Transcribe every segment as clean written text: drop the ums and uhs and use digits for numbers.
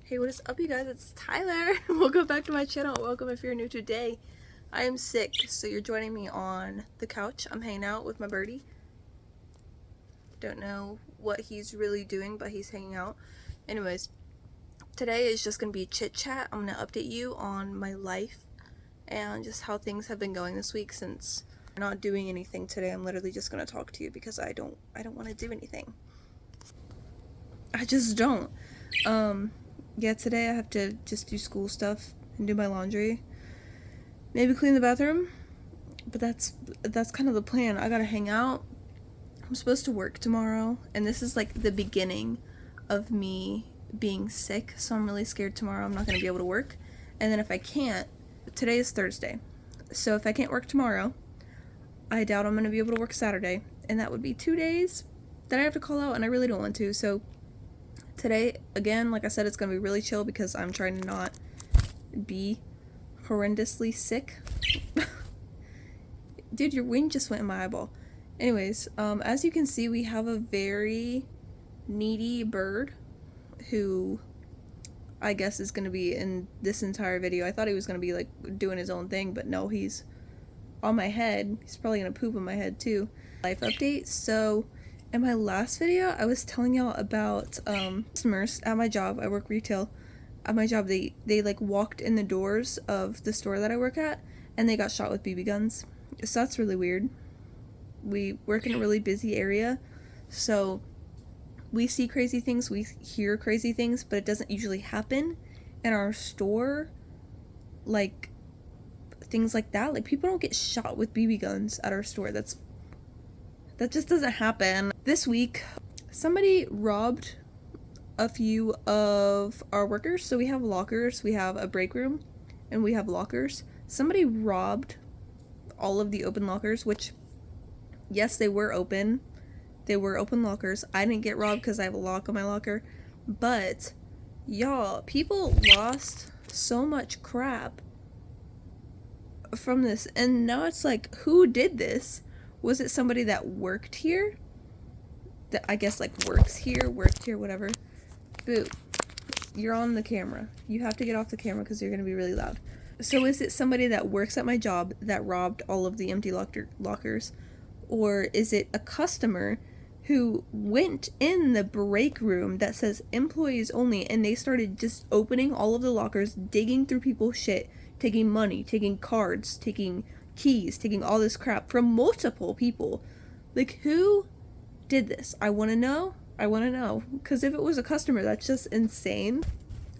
Hey, what is up, you guys? It's Tyler. Welcome back to my channel. Welcome if you're new today. I am sick, so you're joining me on the couch. I'm hanging out with my birdie. Don't know what he's really doing, but he's hanging out. Anyways, today is just going to be chit chat. I'm going to update you on my life and just how things have been going this week since I'm not doing anything today. I'm literally just going to talk to you because I don't want to do anything. I just don't. Yeah, today I have to just do school stuff and do my laundry. Maybe clean the bathroom. But that's kind of the plan. I gotta hang out. I'm supposed to work tomorrow. And this is like the beginning of me being sick. So I'm really scared tomorrow I'm not gonna be able to work. And then if I can't, today is Thursday. So if I can't work tomorrow, I doubt I'm gonna be able to work Saturday. And that would be 2 days that I have to call out, and I really don't want to. So today, again, like I said, it's going to be really chill because I'm trying to not be horrendously sick. Dude, your wing just went in my eyeball. Anyways, as you can see, we have a very needy bird who I guess is going to be in this entire video. I thought he was going to be like doing his own thing, but no, he's on my head. He's probably going to poop on my head too. Life update. So in my last video, I was telling y'all about customers at my job. I work retail. At my job, they like walked in the doors of the store that I work at, and they got shot with BB guns. So that's really weird. We work in a really busy area, so we see crazy things, we hear crazy things, but it doesn't usually happen in our store. Like things like that. Like people don't get shot with BB guns at our store. That just doesn't happen. This week, somebody robbed a few of our workers. So we have lockers, we have a break room, and we have lockers. Somebody robbed all of the open lockers, which, yes, they were open. They were open lockers. I didn't get robbed because I have a lock on my locker. But, y'all, people lost so much crap from this. And now it's like, who did this? Was it somebody that worked here? That I guess like worked here, whatever. Boo. You're on the camera. You have to get off the camera because you're going to be really loud. So is it somebody that works at my job that robbed all of the empty lockers? Or is it a customer who went in the break room that says employees only, and they started just opening all of the lockers, digging through people's shit, taking money, taking cards, taking keys, taking all this crap from multiple people? Like, who did this? I want to know. Because if it was a customer, that's just insane.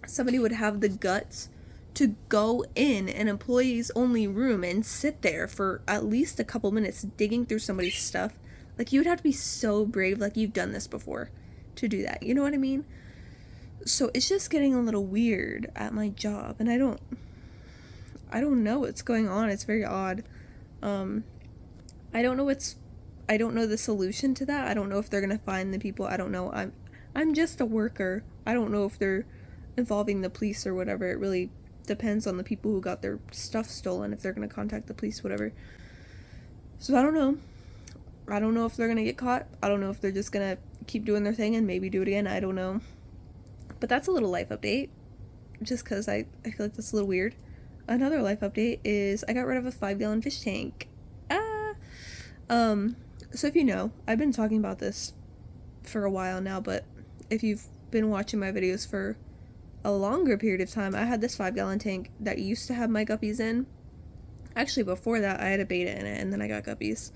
Somebody would have the guts to go in an employees only room and sit there for at least a couple minutes digging through somebody's stuff. Like, you would have to be so brave, like you've done this before, to do that. You know what I mean? So it's just getting a little weird at my job, and I don't know what's going on. It's very odd. I don't know the solution to that. I don't know if they're gonna find the people. I don't know. I'm just a worker. I don't know if they're involving the police or whatever. It really depends on the people who got their stuff stolen, if they're gonna contact the police, whatever. So I don't know. I don't know if they're gonna get caught. I don't know if they're just gonna keep doing their thing and maybe do it again. I don't know. But that's a little life update. Just because I feel like that's a little weird. Another life update is I got rid of a 5-gallon fish tank. So if you know, I've been talking about this for a while now, but if you've been watching my videos for a longer period of time, I had this 5-gallon tank that used to have my guppies in. Actually, before that, I had a betta in it, and then I got guppies.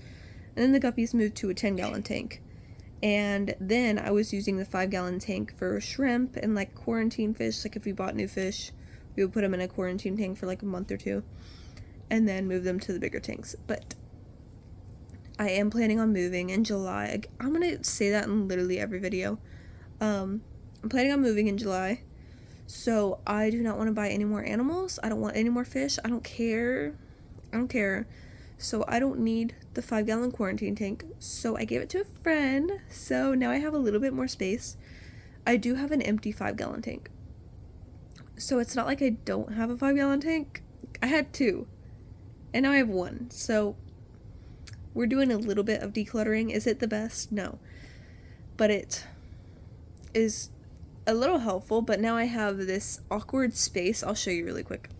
And then the guppies moved to a 10-gallon tank. And then I was using the 5-gallon tank for shrimp and like quarantine fish. Like if we bought new fish, we would put them in a quarantine tank for like a month or two and then move them to the bigger tanks. But I am planning on moving in July. I'm gonna say that in literally every video. I'm planning on moving in July, so I do not want to buy any more animals. I don't want any more fish. I don't care. So I don't need the 5-gallon quarantine tank, so I gave it to a friend. So now I have a little bit more space. I do have an empty 5-gallon tank, so it's not like I don't have a 5-gallon tank. I had 2, and now I have 1. So we're doing a little bit of decluttering. Is it the best? No. But it is a little helpful, but now I have this awkward space. I'll show you really quick.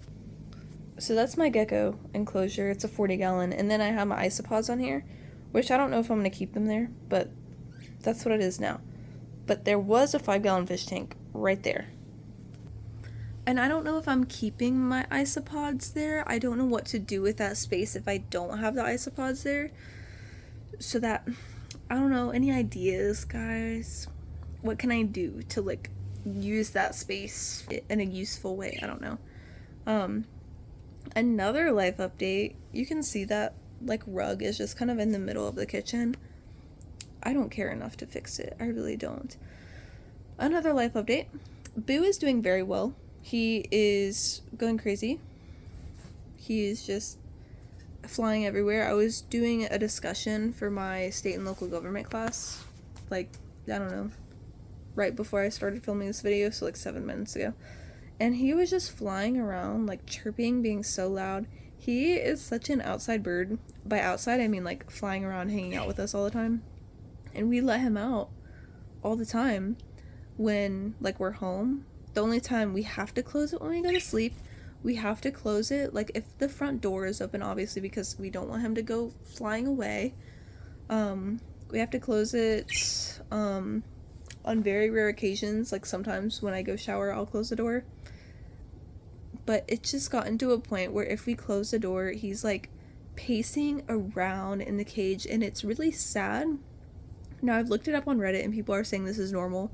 So that's my gecko enclosure. It's a 40-gallon, and then I have my isopods on here, which I don't know if I'm going to keep them there, but that's what it is now. But there was a 5-gallon fish tank right there. And I don't know if I'm keeping my isopods there. I don't know what to do with that space if I don't have the isopods there. So that, I don't know, any ideas, guys? What can I do to, like, use that space in a useful way? I don't know. Another life update, you can see that, like, rug is just kind of in the middle of the kitchen. I don't care enough to fix it. I really don't. Another life update. Boo is doing very well. He is going crazy. He is just flying everywhere. I was doing a discussion for my state and local government class, like, I don't know, right before I started filming this video, so like 7 minutes ago. And he was just flying around, like, chirping, being so loud. He is such an outside bird. By outside, I mean, like, flying around, hanging out with us all the time. And we let him out all the time when, like, we're home. The only time we have to close it when we go to sleep. We have to close it, like, if the front door is open, obviously, because we don't want him to go flying away. We have to close it, on very rare occasions, like, sometimes when I go shower, I'll close the door. But it's just gotten to a point where if we close the door, he's, like, pacing around in the cage, and it's really sad. Now, I've looked it up on Reddit, and people are saying this is normal.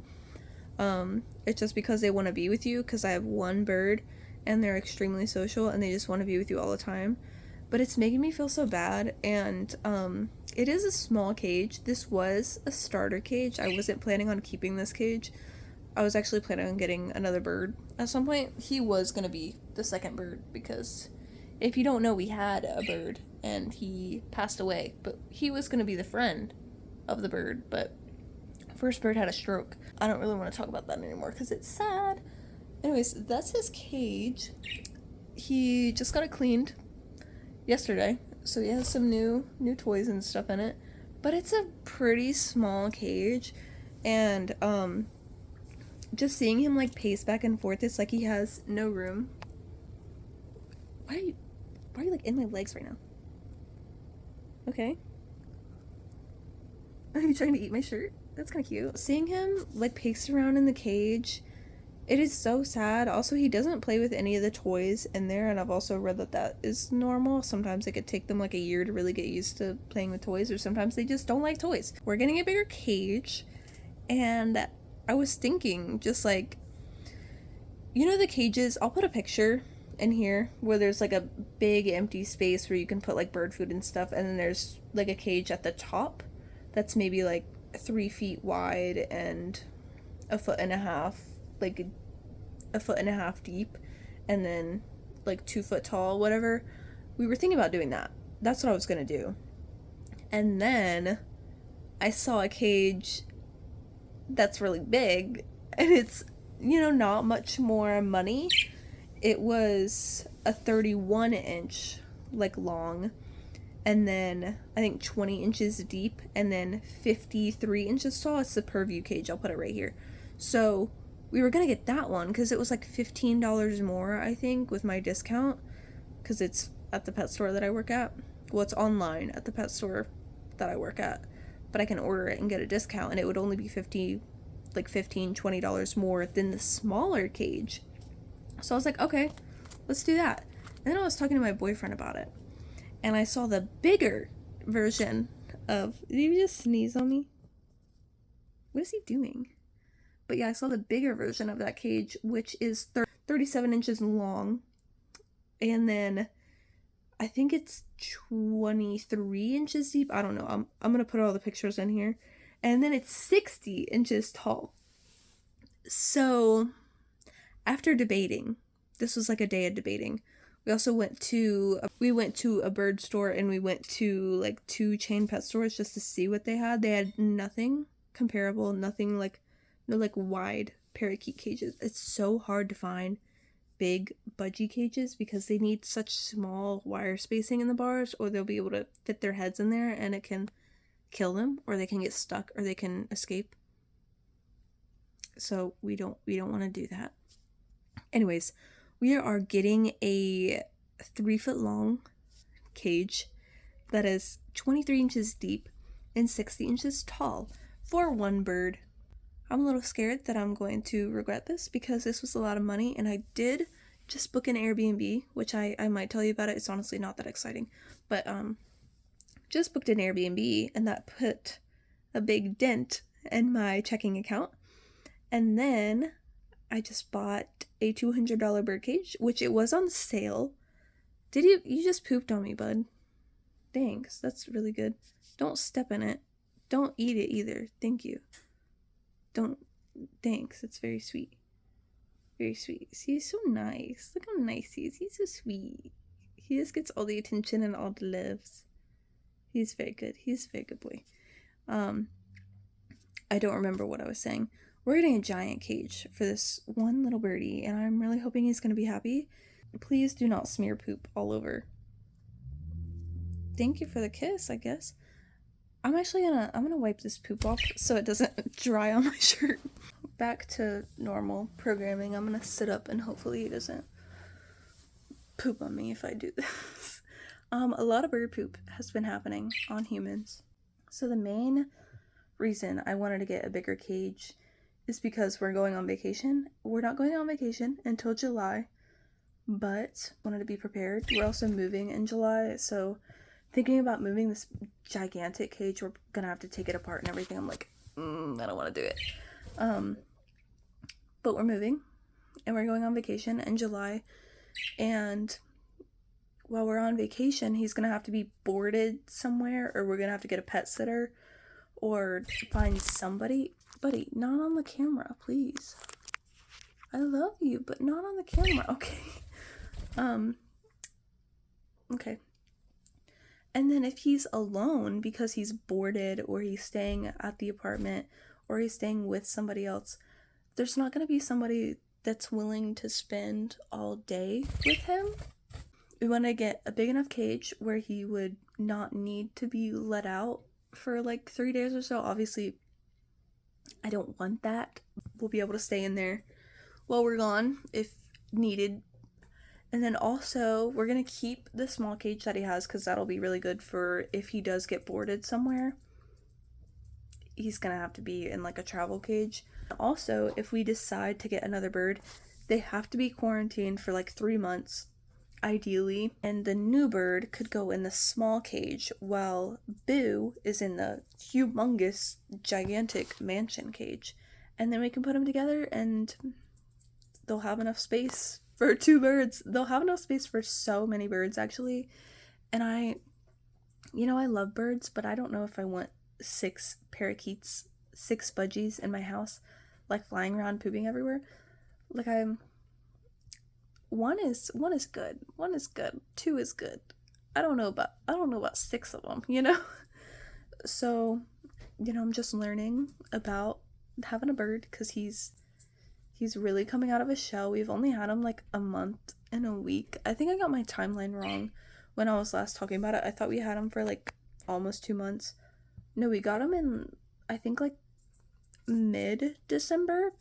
It's just because they want to be with you, because I have one bird, and they're extremely social, and they just want to be with you all the time. But it's making me feel so bad, and, it is a small cage. This was a starter cage. I wasn't planning on keeping this cage. I was actually planning on getting another bird at some point. He was going to be the second bird, because if you don't know, we had a bird, and he passed away, but he was going to be the friend of the bird, but first bird had a stroke. I don't really want to talk about that anymore because it's sad. Anyways, that's his cage. He just got it cleaned yesterday, so he has some new toys and stuff in it. But it's a pretty small cage, and just seeing him, like, pace back and forth, it's like he has no room. Why are you like in my legs right now? Okay. Are you trying to eat my shirt? That's kind of cute. Seeing him, like, pace around in the cage, it is so sad. Also, he doesn't play with any of the toys in there, and I've also read that that is normal. Sometimes it could take them, like, a year to really get used to playing with toys, or sometimes they just don't like toys. We're getting a bigger cage, and I was thinking, just, like, you know the cages, I'll put a picture in here where there's, like, a big empty space where you can put, like, bird food and stuff, and then there's, like, a cage at the top that's maybe, like, 3 feet wide and 1.5 feet, like 1.5 feet deep, and then, like, 2 foot tall, whatever. We were thinking about doing that. That's what I was gonna do. And then I saw a cage that's really big, and it's, you know, not much more money. It was a 31-inch, like, long, and then I think 20 inches deep, and then 53 inches tall. It's the Purview cage. I'll put it right here. So we were gonna get that one because it was like $15 more, I think, with my discount, because it's at the pet store that I work at. Well, it's online at the pet store that I work at, but I can order it and get a discount, and it would only be $15, $20 more than the smaller cage. So I was like, okay, let's do that. And then I was talking to my boyfriend about it, and I saw the bigger version of... Did he just sneeze on me? What is he doing? But yeah, I saw the bigger version of that cage, which is 37 inches long. And then I think it's 23 inches deep. I don't know. I'm going to put all the pictures in here. And then it's 60 inches tall. So after debating, this was like a day of debating. We also went to a bird store, and we went to, like, 2 chain pet stores just to see what they had. They had nothing comparable, nothing like, no, like, wide parakeet cages. It's so hard to find big budgie cages because they need such small wire spacing in the bars, or they'll be able to fit their heads in there and it can kill them, or they can get stuck, or they can escape. So we don't want to do that. Anyways, we are getting a 3-foot long cage that is 23 inches deep and 60 inches tall for one bird. I'm a little scared that I'm going to regret this because this was a lot of money, and I did just book an Airbnb, which I might tell you about it. It's honestly not that exciting, but just booked an Airbnb, and that put a big dent in my checking account. And then I just bought a $200 birdcage, which it was on sale. Did you just pooped on me, bud? Thanks, that's really good. Don't step in it. Don't eat it either. Thank you. Don't. Thanks, it's very sweet. Very sweet. See, he's so nice. Look how nice he is. He's so sweet. He just gets all the attention and all the loves. He's very good. He's a very good boy. I don't remember what I was saying. We're getting a giant cage for this one little birdie, and I'm really hoping he's going to be happy. Please do not smear poop all over. Thank you for the kiss, I guess. I'm gonna wipe this poop off so it doesn't dry on my shirt. Back to normal programming. I'm gonna sit up and hopefully he doesn't poop on me if I do this. A lot of bird poop has been happening on humans. So the main reason I wanted to get a bigger cage is because we're going on vacation. We're not going on vacation until July, but wanted to be prepared. We're also moving in July, so thinking about moving this gigantic cage, we're gonna have to take it apart and everything. I'm like, I don't want to do it. But we're moving, and we're going on vacation in July, and while we're on vacation, he's gonna have to be boarded somewhere, or we're gonna have to get a pet sitter, or find somebody. Buddy, not on the camera, please. I love you, but not on the camera, okay? Okay. And then if he's alone because he's boarded, or he's staying at the apartment, or he's staying with somebody else, there's not going to be somebody that's willing to spend all day with him. We want to get a big enough cage where he would not need to be let out for like 3 days or so. Obviously, I don't want that. We'll be able to stay in there while we're gone if needed. And then also, we're going to keep the small cage that he has because that'll be really good for if he does get boarded somewhere. He's going to have to be in like a travel cage. Also, if we decide to get another bird, they have to be quarantined for like 3 months, ideally. And the new bird could go in the small cage while Boo is in the humongous, gigantic mansion cage. And then we can put them together and they'll have enough space for 2 birds. They'll have enough space for so many birds, actually. And I love birds, but I don't know if I want 6 parakeets, 6 budgies in my house, like flying around pooping everywhere. Like one is good. 1 is good. 2 is good. I don't know about 6 of them, So, I'm just learning about having a bird because he's really coming out of his shell. We've only had him like a month and a week. I think I got my timeline wrong when I was last talking about it. I thought we had him for like almost 2 months. No, we got him in, I think, like mid-December.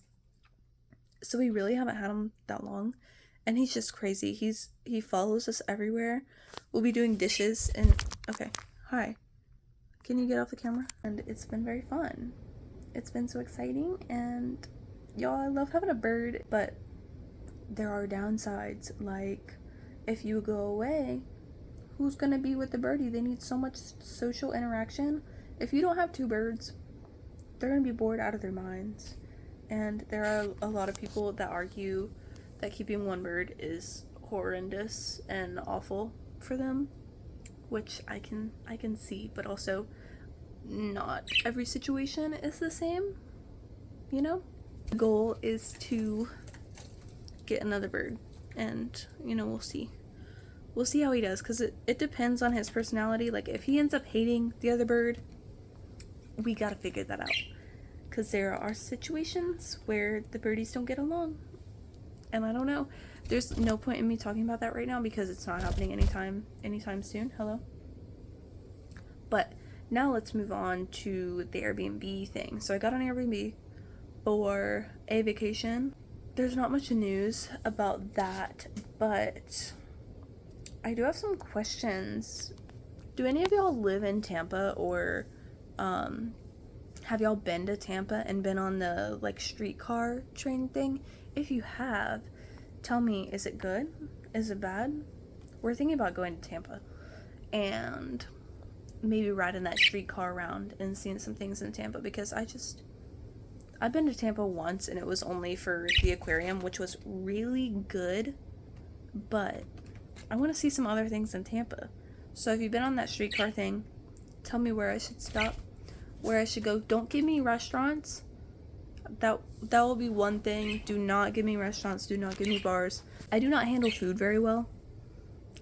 So we really haven't had him that long. And he's just crazy. He follows us everywhere. We'll be doing dishes and... Okay, hi. Can you get off the camera? And it's been very fun. It's been so exciting, and y'all, I love having a bird, but there are downsides. Like, if you go away, who's gonna be with the birdie? They need so much social interaction. If you don't have 2 birds, they're gonna be bored out of their minds. And there are a lot of people that argue that keeping 1 bird is horrendous and awful for them, which I can see, but also not every situation is the same, The goal is to get another bird, and we'll see how he does, because it depends on his personality. Like, if he ends up hating the other bird, we gotta figure that out, because there are situations where the birdies don't get along, and I don't know. There's no point in me talking about that right now because it's not happening anytime soon. Hello. But now let's move on to the Airbnb thing. So I got an Airbnb for a vacation. There's not much news about that, but I do have some questions. Do any of y'all live in Tampa, or have y'all been to Tampa and been on the like streetcar train thing? If you have, tell me, is it good? Is it bad? We're thinking about going to Tampa and maybe riding that streetcar around and seeing some things in Tampa, because I've been to Tampa once and it was only for the aquarium, which was really good, but I want to see some other things in Tampa. So if you've been on that streetcar thing, tell me where I should stop, where I should go. Don't give me restaurants. That will be one thing. Do not give me restaurants. Do not give me bars. I do not handle food very well.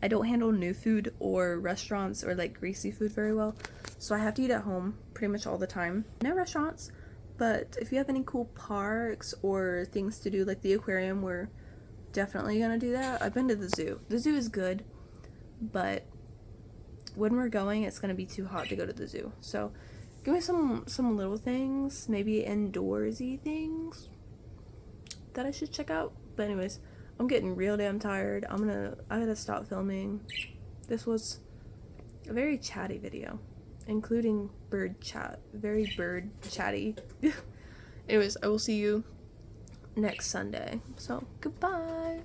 I don't handle new food or restaurants or like greasy food very well. So I have to eat at home pretty much all the time. No restaurants, but if you have any cool parks or things to do like the aquarium, we're definitely gonna do that. I've been to the zoo. The zoo is good, but when we're going, it's gonna be too hot to go to the zoo. So give me some little things, maybe indoorsy things that I should check out. But anyways, I'm getting real damn tired. I gotta stop filming. This was a very chatty video, including bird chat. Very bird chatty. Anyways, I will see you next Sunday. So, goodbye.